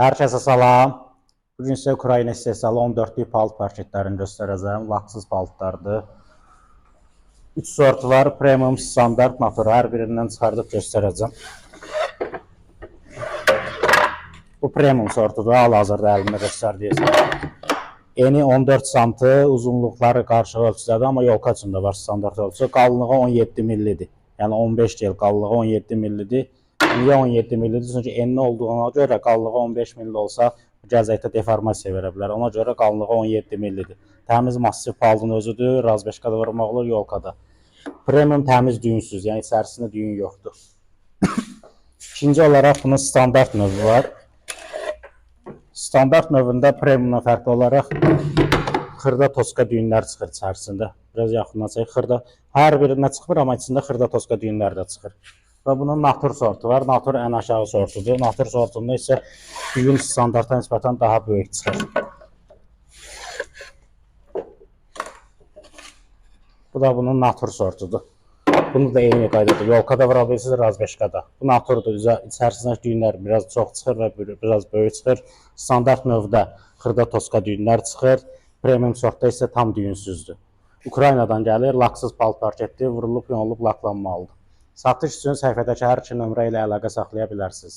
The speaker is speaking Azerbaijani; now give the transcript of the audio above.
Herkese salam. Bugün sizə Ukrayna istehsalı 14'lük palıt paketlərini göstərəcəm. Laksız palıtlardır. 3 sort var. Premium, standart, motor. Hər birindən çıxardıb göstərəcəm. Bu premium sortudur. Hal-hazırda əlimdə göstərdiyəcəm. Eni 14 santı, uzunluqları qarşı ölçüdədir, amma yolka üçün də var standart ölçü. Qalınlığı 17 millidir. Yəni 15 gel, qalınlığı 17 millidir. Niyə 17 millidir? Çünki enli olduğuna görə qalınlığı 15 milli olsa gəzəkdə deformasiya verə bilər. Ona görə qalınlığı 17 millidir. Təmiz massiv palıtın özüdür. Razbeşkada vurmaq olur, yolkada. Premium təmiz düyünsüz, yəni içərisində düyün yoxdur. İkinci olaraq bunun standart növü var. Standart növündə premiumdan fərqli olaraq xırda toska düyünlər çıxır içərisində. Biraz yaxından çək, xırda. Hər birində çıxmır, amma içində xırda toska düyünlər də çıxır. Və bunun natur sortu var. Natur ən aşağı sortudur. Natur sortunda isə düyün standarta nisbətən daha böyük çıxır. Bu da bunun natur sortudur. Bunu da eyni qaydada yolkada vura bilirsiniz, razbeşkada. Bu naturdur. İçərisindəki düyünlər biraz çox çıxır və biraz böyük çıxır. Standart növdə xırda toska düyünlər çıxır. Premium sortda isə tam düyünsüzdür. Ukraynadan gəlir, laksız palıt paketdir, vurulub, yonulub, laklanmalıdır. Satış üçün səhifədəki hər iki nömrə ilə əlaqə saxlaya bilərsiniz.